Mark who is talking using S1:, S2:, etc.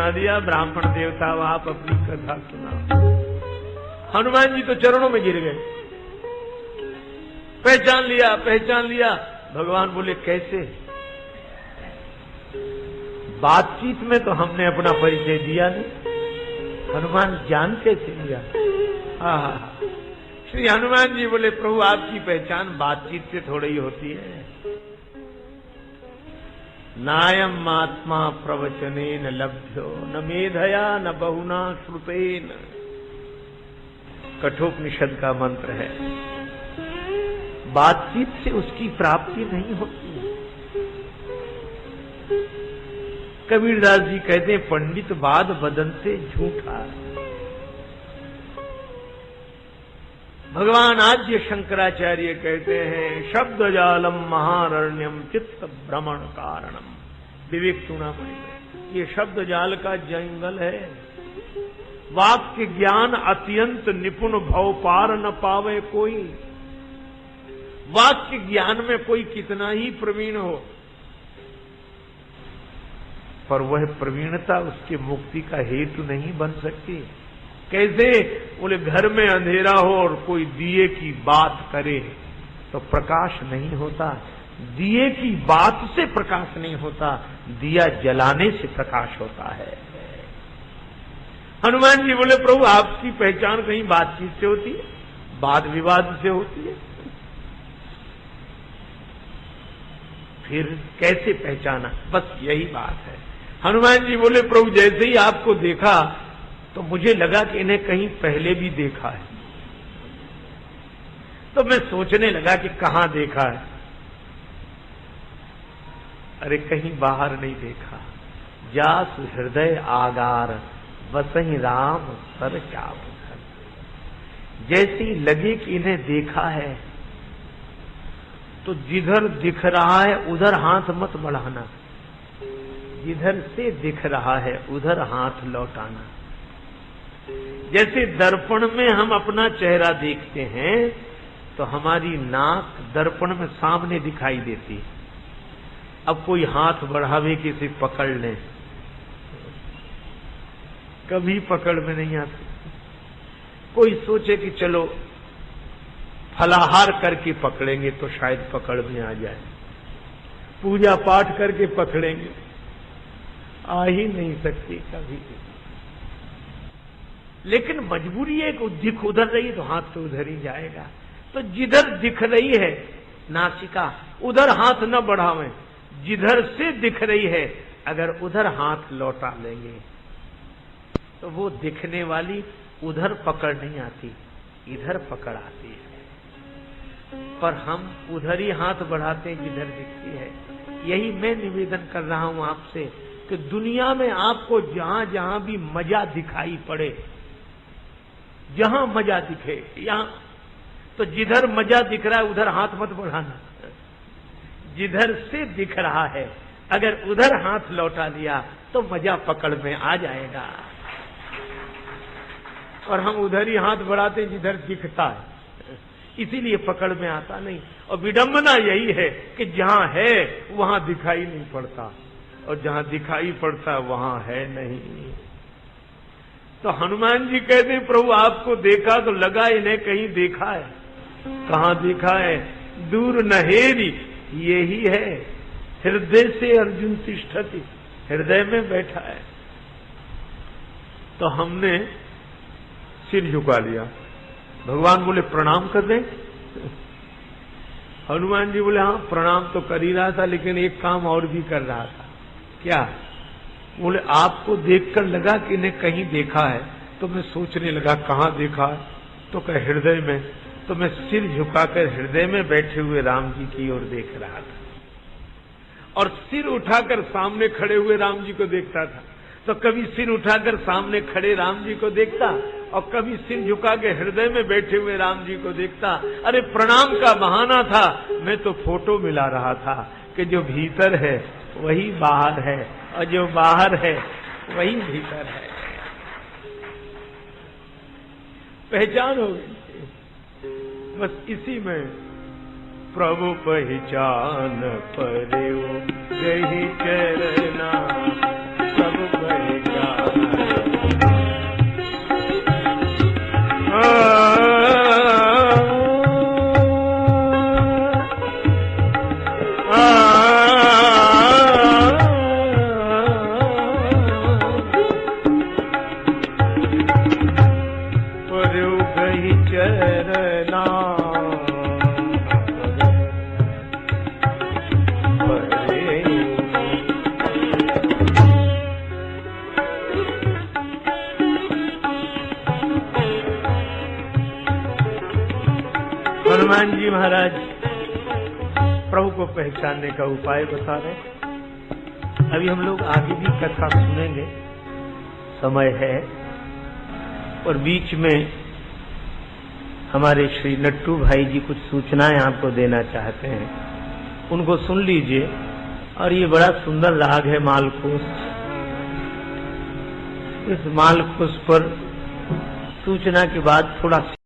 S1: सुना दिया, ब्राह्मण देवता आप अपनी कथा सुना। हनुमान जी तो चरणों में गिर गए। पहचान लिया, पहचान लिया। भगवान बोले कैसे? बातचीत में तो हमने अपना परिचय दिया नहीं, हनुमान जान कैसे लिया? श्री हनुमान जी बोले प्रभु आपकी पहचान बातचीत से थोड़ी ही होती है। नायम आत्मा प्रवचनेन लभ्यो न मेधया न बहुना श्रुतेन, कठोपनिषद का मंत्र है। बातचीत से उसकी प्राप्ति नहीं होती। कबीरदास जी कहते हैं पंडित बाद बदन से झूठा। भगवान आद्य शंकराचार्य कहते हैं शब्द जालम महारण्यम चित्त भ्रमण कारणम, विवेक चूड़ामणि में। ये शब्द जाल का जंगल है। वाक्य ज्ञान अत्यंत निपुण भव पार न पावे कोई। वाक्य ज्ञान में कोई कितना ही प्रवीण हो, पर वह प्रवीणता उसकी मुक्ति का हेतु नहीं बन सकती। कैसे? बोले घर में अंधेरा हो और कोई दिए की बात करे तो प्रकाश नहीं होता। दिए की बात से प्रकाश नहीं होता, दिया जलाने से प्रकाश होता है। हनुमान जी बोले प्रभु आपकी पहचान कहीं बातचीत से होती है, वाद विवाद से होती है? फिर कैसे पहचाना? बस यही बात है। हनुमान जी बोले प्रभु जैसे ही आपको देखा तो मुझे लगा कि इन्हें कहीं पहले भी देखा है। तो मैं सोचने लगा कि कहां देखा है। अरे कहीं बाहर नहीं देखा। जास हृदय आगार बसहि राम सर चाप। जैसे ही लगे कि इन्हें देखा है तो जिधर दिख रहा है उधर हाथ मत बढ़ाना, जिधर से दिख रहा है उधर हाथ लौटाना। जैसे दर्पण में हम अपना चेहरा देखते हैं तो हमारी नाक दर्पण में सामने दिखाई देती। अब कोई हाथ बढ़ावे किसी पकड़ ले, कभी पकड़ में नहीं आती। कोई सोचे कि चलो फलाहार करके पकड़ेंगे तो शायद पकड़ में आ जाए, पूजा पाठ करके पकड़ेंगे, आ ही नहीं सकती कभी। लेकिन मजबूरी है कि दिख उधर रही तो हाथ तो उधर ही जाएगा। तो जिधर दिख रही है नासिका उधर हाथ न बढ़ावें, जिधर से दिख रही है अगर उधर हाथ लौटा लेंगे तो वो दिखने वाली उधर पकड़ नहीं आती, इधर पकड़ आती है। पर हम उधर ही हाथ बढ़ाते हैं जिधर दिखती है। यही मैं निवेदन कर रहा हूं आपसे कि दुनिया में आपको जहां जहां भी मजा दिखाई पड़े, जहां मजा दिखे यहां, तो जिधर मजा दिख रहा है उधर हाथ मत बढ़ाना। जिधर से दिख रहा है अगर उधर हाथ लौटा लिया तो मजा पकड़ में आ जाएगा। और हम उधर ही हाथ बढ़ाते हैं जिधर दिखता है, इसीलिए पकड़ में आता नहीं। और विडंबना यही है कि जहां है वहां दिखाई नहीं पड़ता और जहां दिखाई पड़ता वहां है नहीं। तो हनुमान जी कहते प्रभु आपको देखा तो लगा इन्हें कहीं देखा है। कहां देखा है? दूर नहेरी, यही है हृदय से अर्जुन तिष्ठति, हृदय में बैठा है। तो हमने सिर झुका लिया। भगवान बोले प्रणाम कर दें? हनुमान जी बोले हाँ प्रणाम तो कर ही रहा था, लेकिन एक काम और भी कर रहा था। क्या? बोले आपको देखकर लगा कि इन्हें कहीं देखा है, तो मैं सोचने लगा कहां देखा है, तो कह हृदय में। तो मैं सिर झुकाकर हृदय में बैठे हुए राम जी की ओर देख रहा था और सिर उठाकर सामने खड़े हुए राम जी को देखता था। तो कभी सिर उठाकर सामने खड़े राम जी को देखता और कभी सिर झुका के हृदय में बैठे हुए राम जी को देखता। अरे प्रणाम का बहाना था, मैं तो फोटो मिला रहा था कि जो भीतर है वही बाहर है और जो बाहर है वही भीतर है। पहचान हो गई बस इसी में। प्रभु पहचान पर गही चरना, प्रभु पहचान लगहि चरना हनुमान जी महाराज प्रभु को पहचानने का उपाय बता रहे। अभी हम लोग आगे भी कथा सुनेंगे, समय है। और बीच में हमारे श्री नट्टू भाई जी कुछ सूचनाएं आपको देना चाहते हैं, उनको सुन लीजिए। और ये बड़ा सुंदर राग है मालकोस। इस मालकोस पर सूचना के बाद थोड़ा